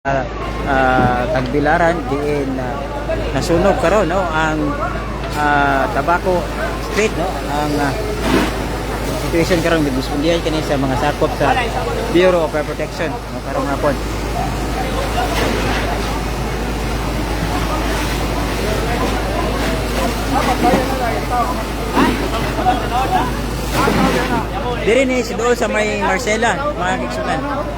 Tagbilaran diin nasunog karon no ang Tabaco Street no ang situation karon gidispondihan kani sa mga sakop sa Bureau of Fire Protection no karong hapon. Diri ni si dool sa may Marcela mga kigsunan.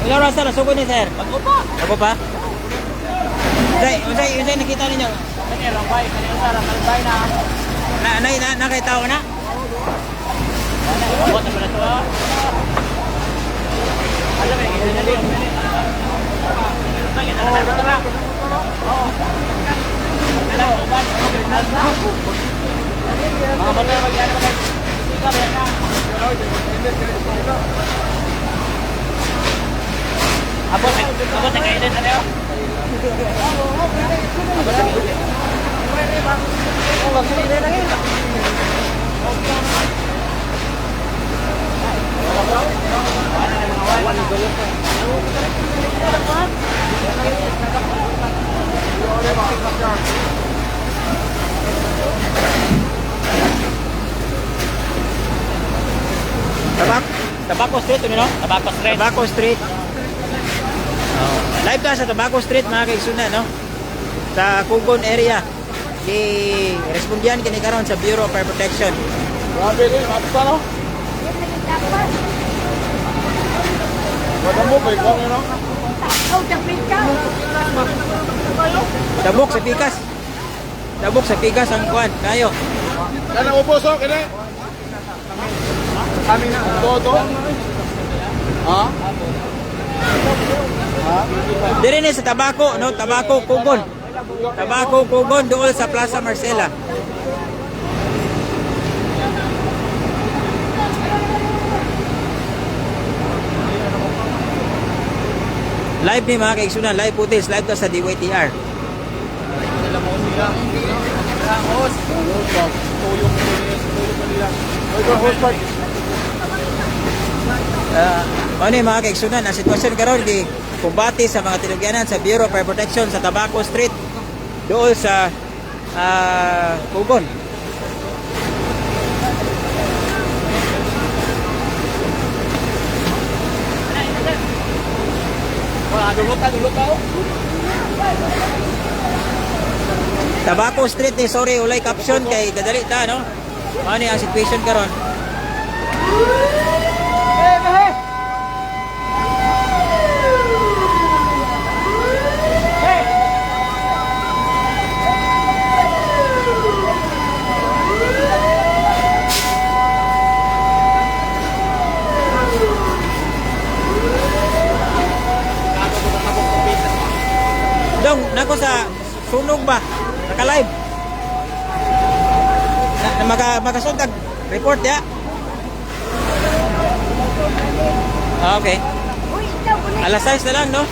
Ilang oras na nasugod ni sir? Bago pa? Unsay nakita ninyo? Kani rambay, kani usara rambay na. Nakita ko na? Abot na pala to. Alam mo, ito na din. Bakit na tara? Oo. Hello, uban. Mga bata magyano ba? Ikaw ba na? Abot na kayo din, ano? Abot na kayo din. Tabaco Street, ano no? Tabaco Street. Live ta sa Tabaco Street mga kaigsunan no. Sa Kugon area. Respondihan kini karon sa Bureau of Fire Protection. Grabe din, mata no? Wala mo ba ikaw no? Tabok sa pikas ang kuan kayo. Kana upo so kini. Kami na todo. Ha? Dire ni sa Tabaco no, Tabaco Kugon dool sa Plaza Marcela. Live ni mga kaigsunan, live footage, live ka sa DYTR. Ano yung mga kaigsunan, ang sitwasyon karon di kumbati sa mga tinugyanan sa Bureau of Fire Protection sa Tabaco Street doon sa Kugon. Dulot ka. Tabaco Street ni sorry ulay caption kay kadali ta no. Ano ang situation karon? Dong, nako sa sunog ba? Naka-live. Makasuntag report ya. Okay. Alas 6 na lang, no?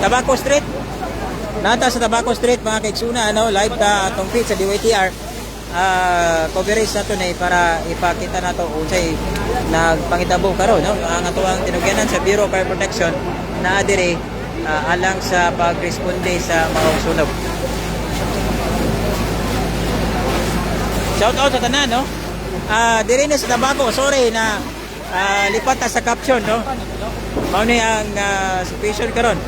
Tabaco Street. Nata sa Tabaco Street, mga kaigsuna, ano, live ta atong feed sa DYTR. Coverage na to na para ipakita na to unsay nagpangitabo karon no? Ang atuang tinugyanan sa Bureau of Fire Protection na adire alang sa pagresponde sa mga sunog. Shout out sa tanan no. Diri na sa Tabaco, sorry na lipat ta sa caption no. Mao ni ang situation karon.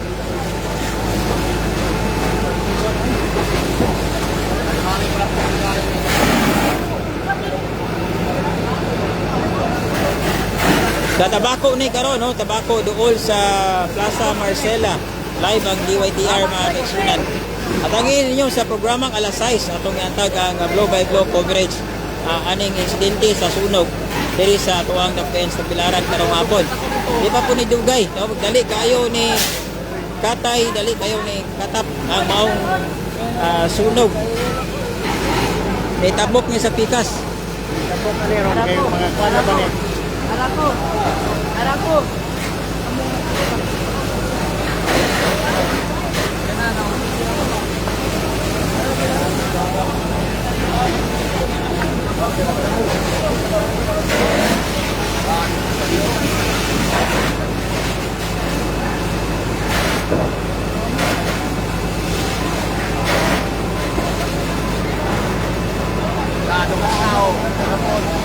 Sa Tabaco ni karon no, Tabaco dool sa Plaza Marcela. Live ang DYTR mga kaigsunan. At ang ninyo sa programang alas 6 atong iantag ang blow by blow coverage aning insidente sa sunog diri sa tuwang Defense Tagbilaran karong hapon. Di pa po ni dugay, no? Dali kayo ni katay, dali kayo ni katap ang maong sunog. Nitabok niya sa pikas. Tapos na rin, okay, mga kuwan na ba ni? Arako!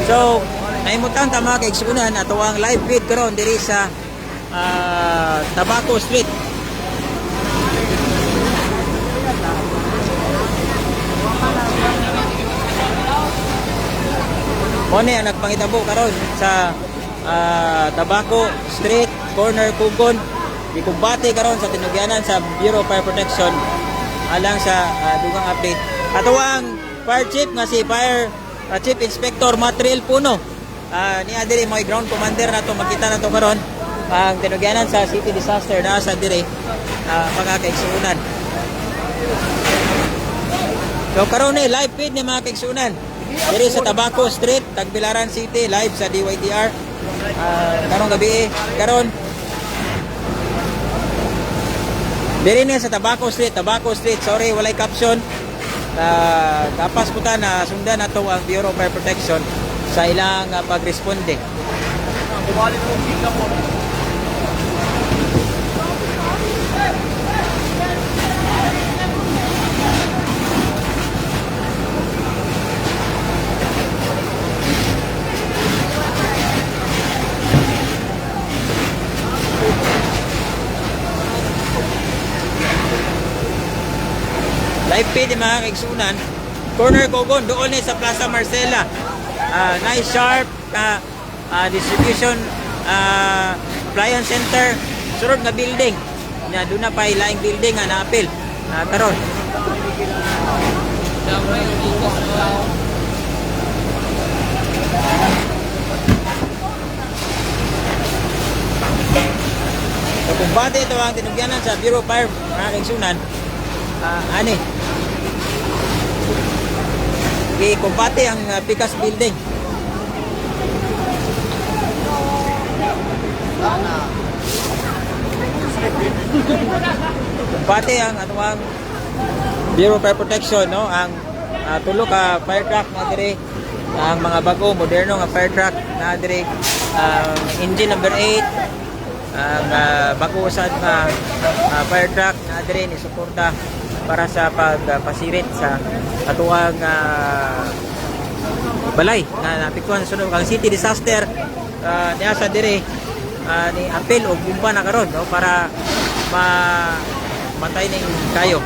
So, naimutan ta mga kaigsunan ato ang live feed karon diri sa Tabaco Street. Mone ang nagpangitabo karon sa Tabaco Street, corner Kugon. Gikumbati karon sa tinugyanan sa Bureau of Fire Protection alang sa dugang update. Ato ang fire chief nga si Chief Inspector Matriel Puno. Niya diri mo ground commander nato makita nato karon ang tinugyanan sa city disaster na sa diri mga kaigsunan. So karon ni live feed ni mga kaigsunan diri sa Tabaco Street, Tagbilaran City, live sa DYTR. Karong gabi karon diri ni sa Tabaco Street, sorry walay caption. Kapas po ta na sundan nato ang Bureau of Fire Protection sa ilang pagresponde. Live feed ng mga kaigsunan, corner Kogon, doon ni sa Plaza Marcela. Nice sharp distribution appliance center, surod nga building. Doon na pa ilaing building nga naapil. Karon. So kung bate ito ang tinugyanan sa Bureau of Fire mga kaigsunan, ani i-kumbate ang Pikas building. Kumbate ang anuang Bureau of Fire Protection, no? Ang tulo ka fire truck na dire, ang mga bago moderno nga fire truck na dire, engine number 8, ang bago usad nga fire truck na dire ni suporta para sa pagpasirit sa atuang balay na napikuan sa sunog ang city disaster niya sa dire ni apel o gumpa na karon, no, para matay ning kayo.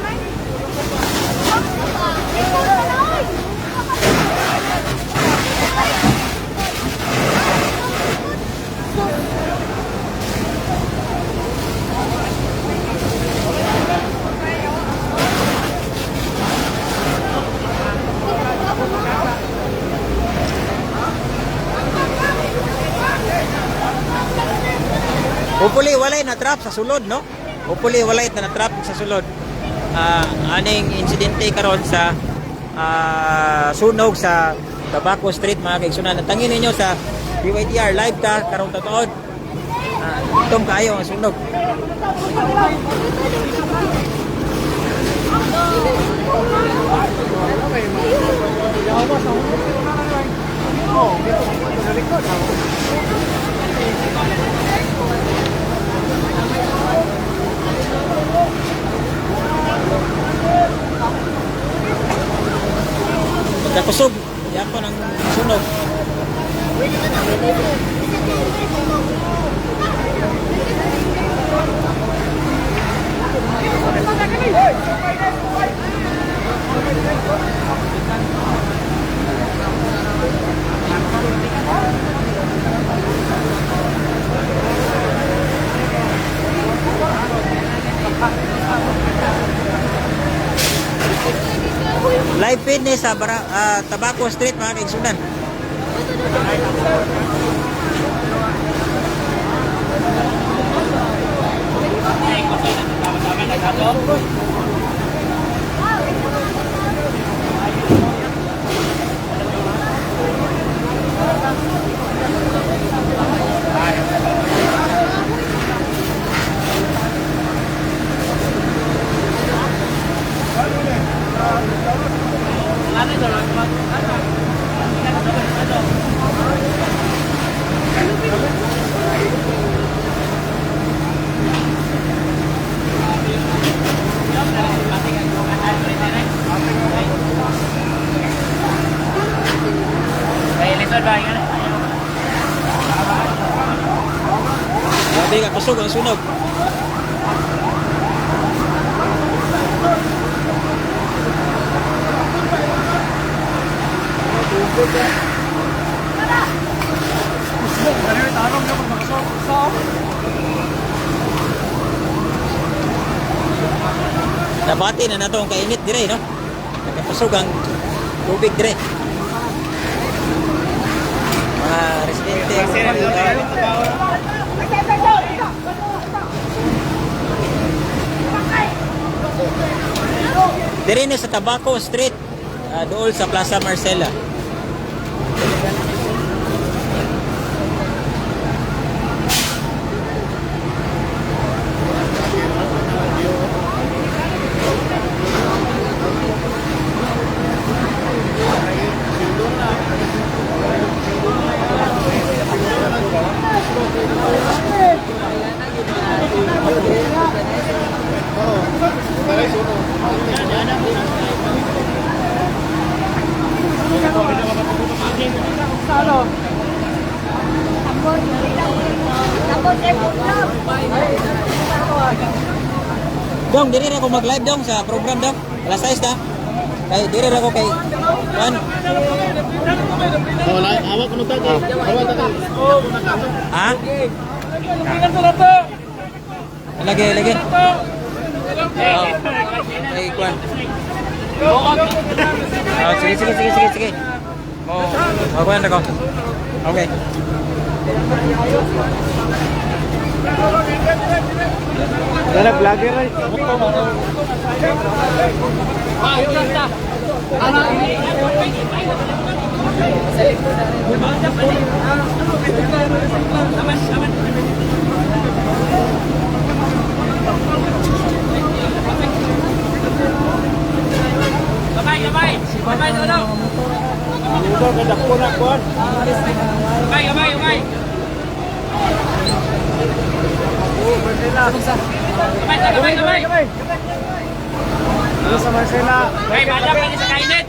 Hopefully walay na trap sa sulod, no? Hopefully walay na trap sa sulod. Aning insidente karon sa sunog sa Tabaco Street mga kaigsunan. Tangin ninyo sa DYTR live ta karong tatuod. Itong kayo ang sunog. Pagkakusog, yan po ng sunog. Live fitness sa Tabaco Street mga kaigsunan. Grabe ka kusog ang sunog. Nabati na nato ang kainit dire, no? Nagkapusog ang tubig dire. Mga residente dire na sa Tabaco Street, doon sa Plaza Marcela. Dong, diri ra ko mag-live dong sa program dong. Alas 6 na. Kay diri ra ko kay kan. Wala, awak kuno ta kay. Awak ta kay. Ha? Lagi, lagi. Oh. Ay, kwan. Oh, sige. Oh, kwan ako. Okay. Wala vlogger ay. Gamay dulu. Dito ka dakpo na kuan. Gamay. Gamay. Dito sa Marcela. Hey, madam ini sa kainit.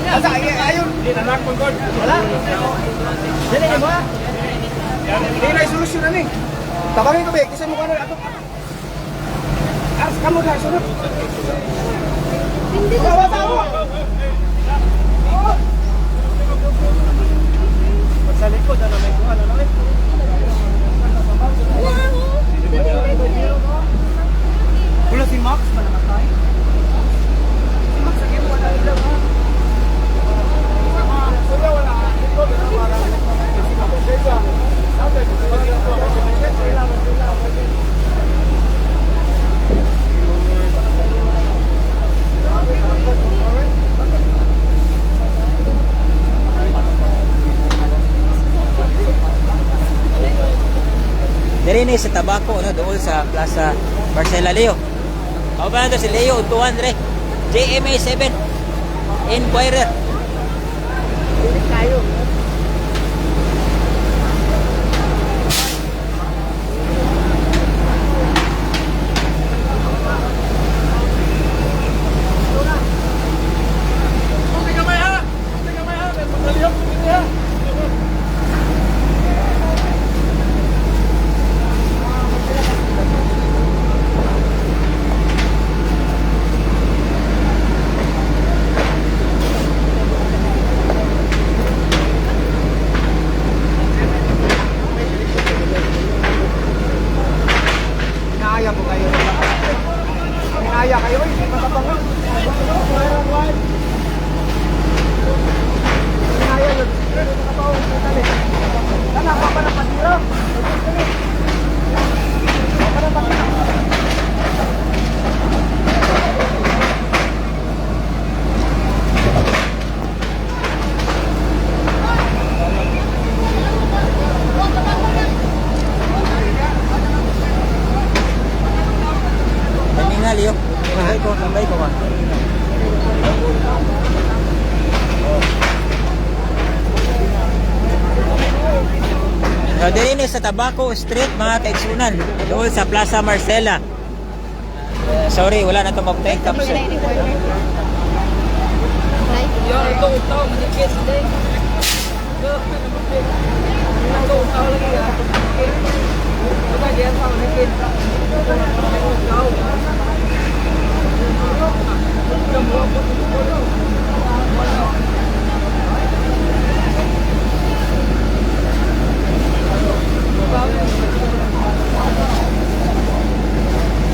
Asa ayun. Di nanak pun kon. Wala. Dili ni mo. Di na solusyon ani. Tabangin ko be, kasi mo kana ato. Kamu dah sunod. Hindi ko mo. Sa likod na may kuha na lang. Wala si Max ba namatay? Si Max sa kimo wala ilang ha. Wala. Diri ni sa Tabaco, no, doon sa Plaza Marcela Leo. Ako ba na si Leo, 200. JMA 7. Inquirer. Dili kayo. Matapangan. Terminal yun. Tambay ko ba? So, din sa Tabaco Street, mga kaigsunan, doon sa Plaza Marcela. Sorry, wala na itong mag-take up.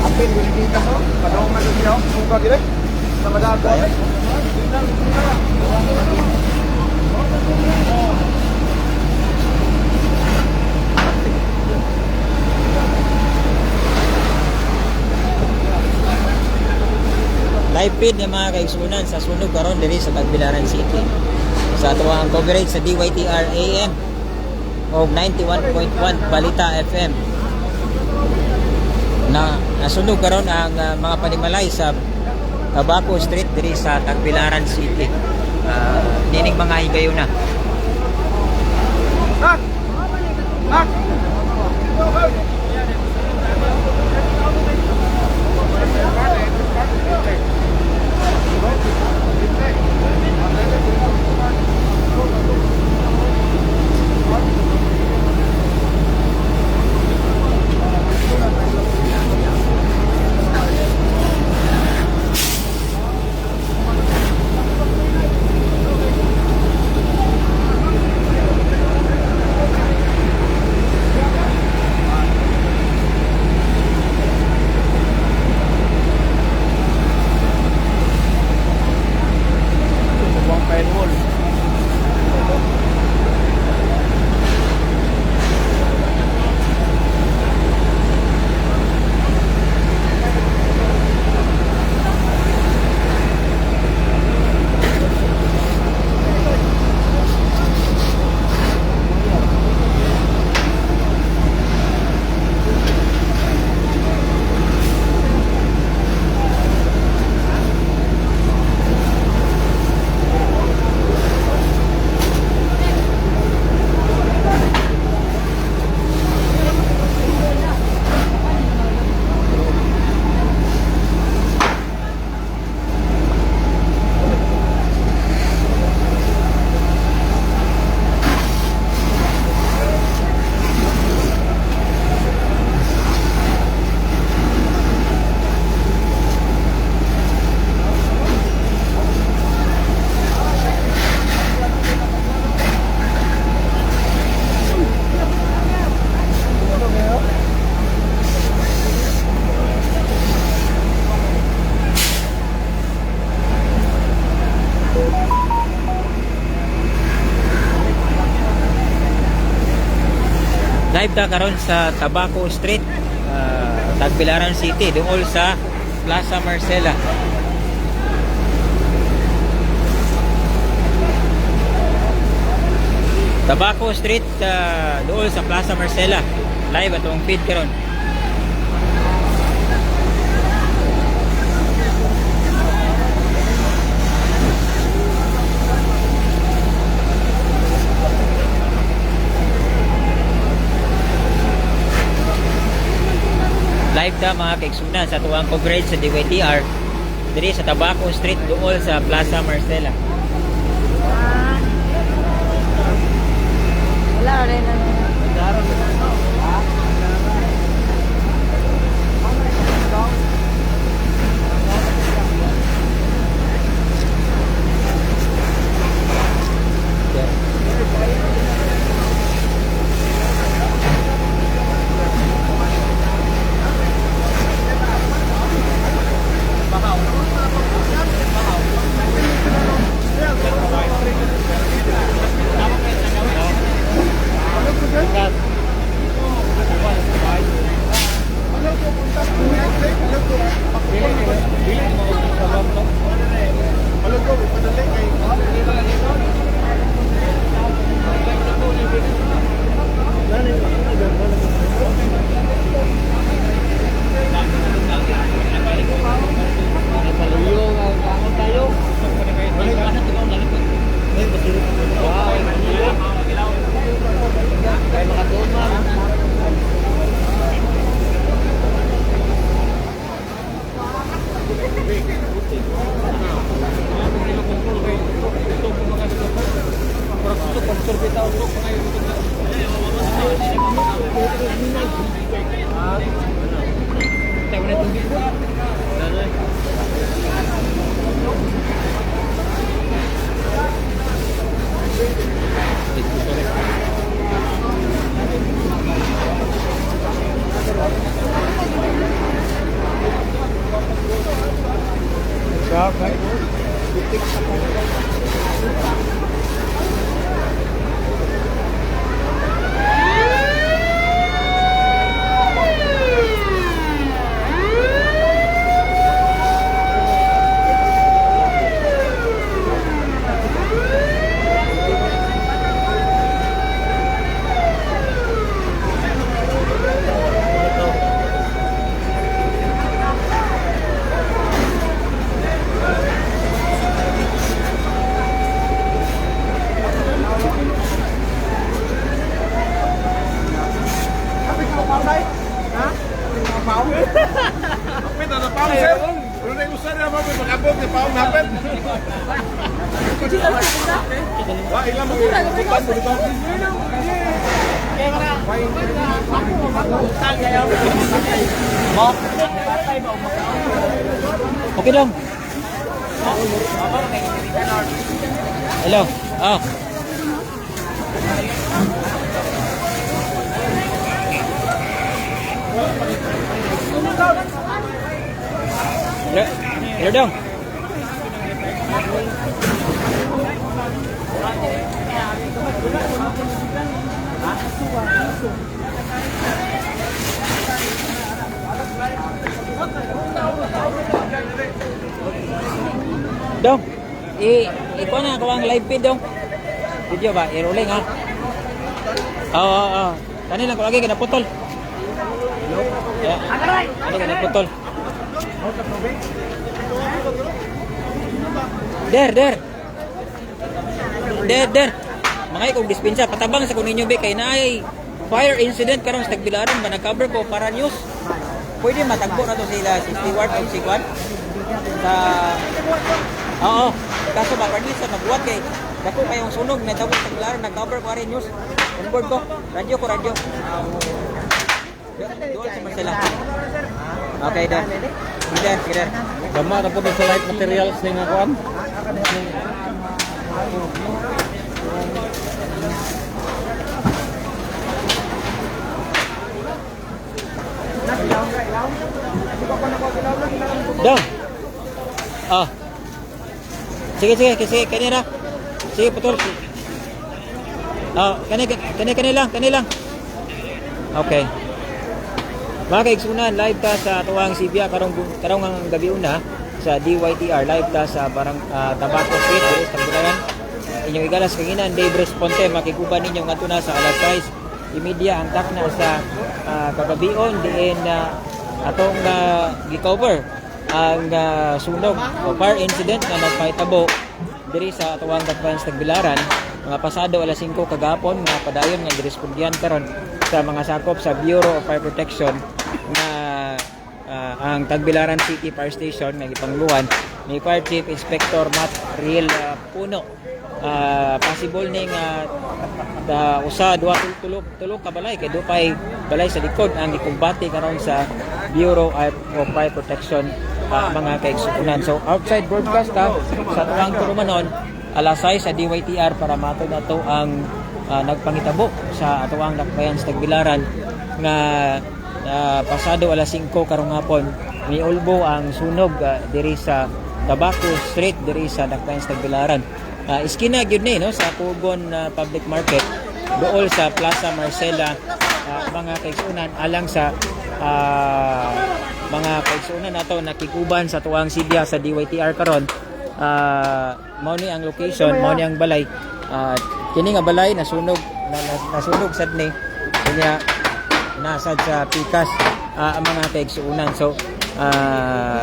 Apin, binibita ko. Padong malusi ako. Suka direk. Sa madako. Live feed ng mga kaigsunan sa sunog karon diri sa Tagbilaran City. Sa atuwa ang coverage sa DYTR AM o 91.1 Balita FM. Nasunog karon ang mga panimalay sa Tabaco Street diri sa Tagbilaran City. Nining mga higayo na. Mak! Mak! Live ta karon sa Tabaco Street, Tagbilaran City, doon sa Plaza Marcela. Tabaco Street, doon sa Plaza Marcela. Live atong feed karon. Live ta mga kaigsunan sa tuwang coverage sa DYTR diri sa Tabaco Street doon sa Plaza Marcela. Wala rin na. Kapit, ano pa sir? Ano na yung usan na mo? Magabog, di pa ako napit. Wah, ilang mag-iupan mo dito? Okay dong. Hello. Ah. Hello dong. Dong, ikaw na ako ang live feed dong. Video ba? I-rolling ha? Oo. Kanina ko lagi kinaputol. Ano kinaputol? Der. Mga ikong dispensa, patabang sa kuninyo be, kay na ay fire incident karon sa Tagbilaran ba nag-cover ko para news. Pwede matagbo na to sila si Stewart o si Kwan. Oo. Kaso ba parang sa magbuhat kay dako kayong sunog na tawag sa Tagbilaran nag-cover ko rin news. On board ko, radyo. Doon sa Marcela. Okay, Dan. Gider. Gama na po sa light materials ni nga kuan. Dong. Ah. Sige, kanina. Sige, putol. Ah, kani lang. Okay. Mga kaigsunan, live ta sa tuwang Sibia karong ang gabi una sa DYTR, live ta sa barang Tabaco Street dito sa Tagbilaran. Inyong igalas kanginan Dave Responte makikuban ninyo ngadto na sa alas 6:30 ang takna sa kagabion diin atong gi-cover ang sunog o fire incident na nagpahitabo diri sa tuwang Dakbayan sa Tagbilaran mga pasado alas 5 kagahapon nga padayon nga girespondihan karon sa mga sakop sa Bureau of Fire Protection na ang Tagbilaran City Fire Station nga gipangluwan ni Fire Chief Inspector Matt Riel Puno. Possible ning usa duha tulog ka balay kay dupay balay sa likod ang gikumbati karon sa Bureau of Fire Protection mga kaigsunan. So outside broadcast sa tuwang Turumanon alas 6 sa DYTR para matod nato ang nagpangitabo sa atuang Dakbayan sa Tagbilaran nga pasado alas 5 karong hapon niulbo ang sunog diri sa Tabaco Street diri sa Dakbayan sa Tagbilaran. Iskina gyud ni no sa Pugon Public Market dool sa Plaza Marcela mga kaigsunan alang sa mga kaigsunan nato nakikuban sa tuwang Sibia sa DYTR karon. Mao ni ang location, mao ni ang balay. Kini nga balay nasunog sad ni kanya nasad sa pikas ang mga kaigsuunan. So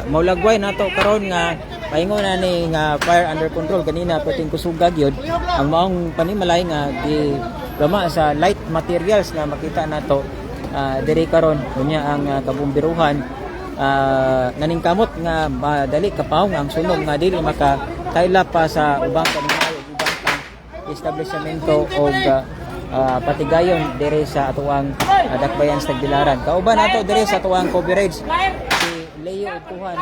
maulagway nato karon nga paingon na ni nga fire under control kanina puting kusugag yun ang maong panimalay nga di gama sa light materials nga makita nato diri karon kunya ang kabumbiruhan naningkamot nga madali kapawong ang sunog nga dili maka tailap pa sa ubang kaninayo ubang establishmento og patigayon dire sa atuang dakbayan sa Tagbilaran. Kauban nato dire sa atuang coverage si Leo Upuhan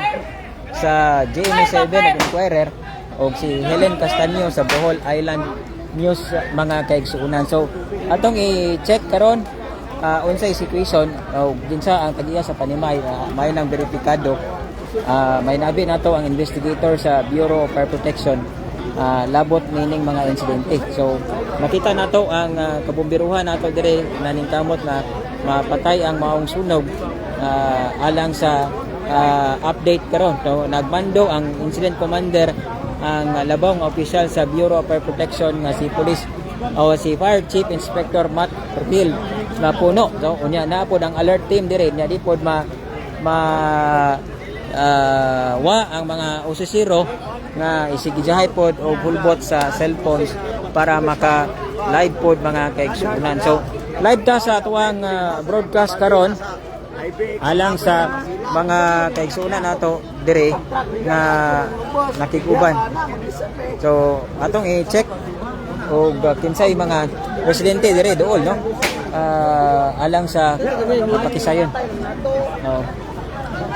sa GMA7 ug Inquirer og si Helen Castaño sa Bohol Island News mga kaigsuunan. So atong i-check karon unsay situation o ginsa ang tagiya sa Panimay, may nang beripikado. May nabi nato ang investigator sa Bureau of Fire Protection, labot meaning mga insidente. So makita nato ang kabumbiruhan nato dire naningkamot na mapatay ang maong sunog alang sa update karon. So nagmando ang incident commander, ang labong official sa Bureau of Fire Protection nga si Police o si Fire Chief Inspector Matt Pertil na puno. So unya na pod ang alert team dire nya di pod wa ang mga usisiro nga isigijahay pod o hulbot sa cellphones para maka live pod mga kaigsunan. So live ta sa tuwang broadcast karon alang sa mga kaigsunan nato dire nga nakikuban. So atong i-check og kinsay mga residente dire dool no, alang sa pakisayon. No.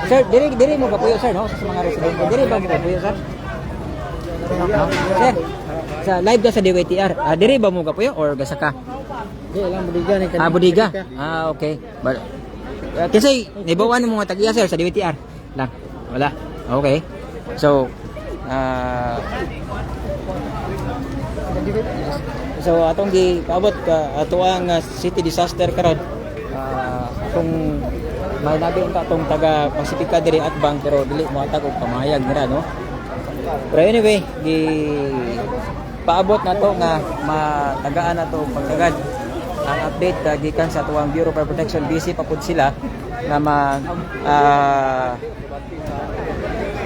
Sir, diri mo kapuyo sir no sa mga residente, diri ba mo kapuyo sir? No? Sir, sa live ka sa DYTR, diri ba mo kapuyo or gasa ka? Di lang budiga ni Budiga. Okay. But kasi nibawan mo mga tagiya sir sa DYTR lang. Wala. Okay. So atong gipaabot ato ang city disaster karon. Atong may nabi ang atong taga Pasifika diri at bang pero dili mo atag og pamayag nira no. Pero anyway, paabot na to nga matagaan na to pagtagad ang update gikan sa tuwang Bureau of Fire Protection. Busy pa pud sila nga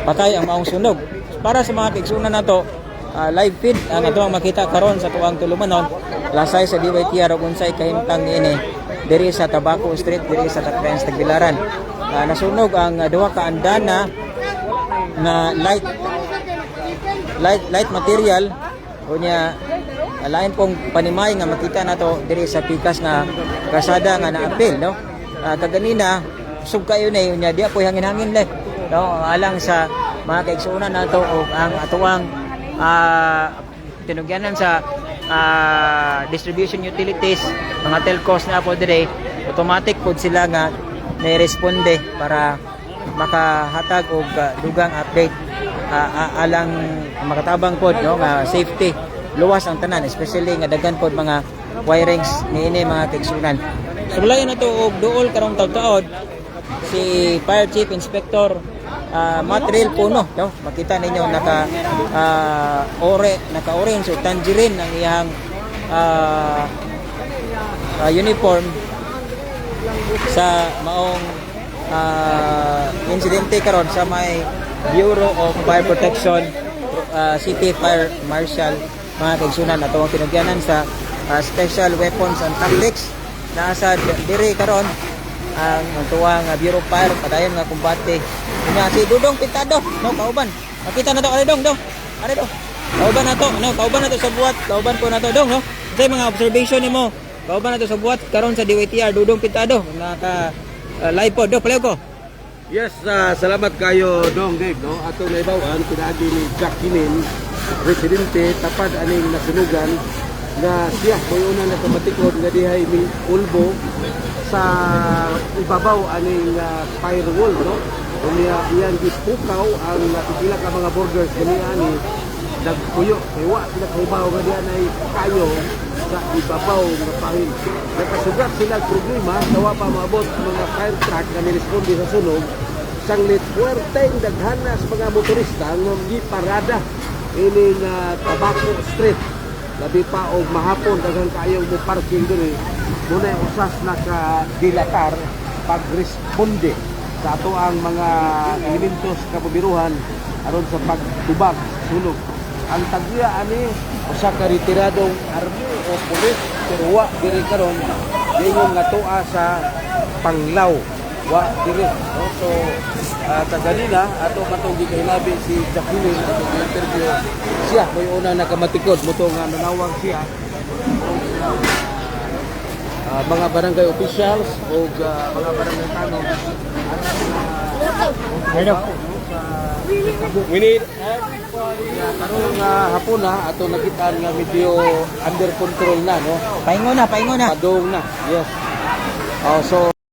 patay ang maong sunog. Para sa mga kaigsunan nato, live feed ang atong makita karon sa tuwang Tulumanon, lasay sa DYTR ug unsay kahimtang niini diri sa Tabaco Street diri sa Tacloban sa Tagbilaran. Nasunog ang duha ka andana na light material unya lain pong Panimay nga makita nato diri sa pikas nga kasada nga naapil no. Kaganina sub kayo na unya di po hangin-hangin le no, alang sa mga kaigsunan nato og ang atuang tinugyanan sa distribution utilities, mga telcos na po dire, automatic po sila nga may-responde para makahatag og dugang update alang makatabang pod no nga safety luwas ang tanan, especially nga daghan pod mga wirings niini mga kaigsunan. So layon na to og duol karong taud-taud si Fire Chief Inspector Matril Puno no, makita ninyo naka-orange o tangerine ang iyang uniform sa maong insidente karon sa may Bureau of Fire Protection, City Fire Marshal mga kaigsunan. Ato ang tinugyanan sa Special Weapons and Tactics na sa diri karon ang tuwang Bureau of Fire padayon nga kumbate nya si Dudong Pintado no, kauban makita na to ari dong kauban na to no, kauban na to sa buwat, kauban ko na to dong no. Say mga observation nimo, kauban na to sa buwat karon sa DYTR Dudong Pintado naka live pod do palayo ko. Yes, salamat kayo Dong Dave no. Ato naibawan pinaagi ni Jack Kinin, residente tapad aning nasunugan nga siya moy una na kamatikod nga dihay ni Ulbo sa ibabaw aning firewall no. Unya iyang gipukaw ang pila ka mga borders kaniani nagpuyo kay wa sila kahibaw nga diyan ay kayo sa ibabaw nga pahin. Nakasugat sila problema sa wa pa maabot ang mga fire truck nga niresponde sa sunog. Sanglit puwerteng daghana sa mga motorista nga giparada ining Tabaco Street. Labi pa og mahapon daghang kayong mo parking diri. Muna usas na ka dilatar pagresponde sa ato ang mga elementos kapabiruhan aron sa pagtubag sunog. Ang tagya ani usa ka retiradong army o pulis pero wa diri karon dingon nga tuwa sa Panglaw wa diri no? So At ganina ato matong gikahinabi si Jacqueline ato interview siya may una nakamatikod mo nga nanawag siya mga barangay officials o mga barangay tanong we need karong hapon na ato nakita nga medyo under control na no Paingon na. padong na yes so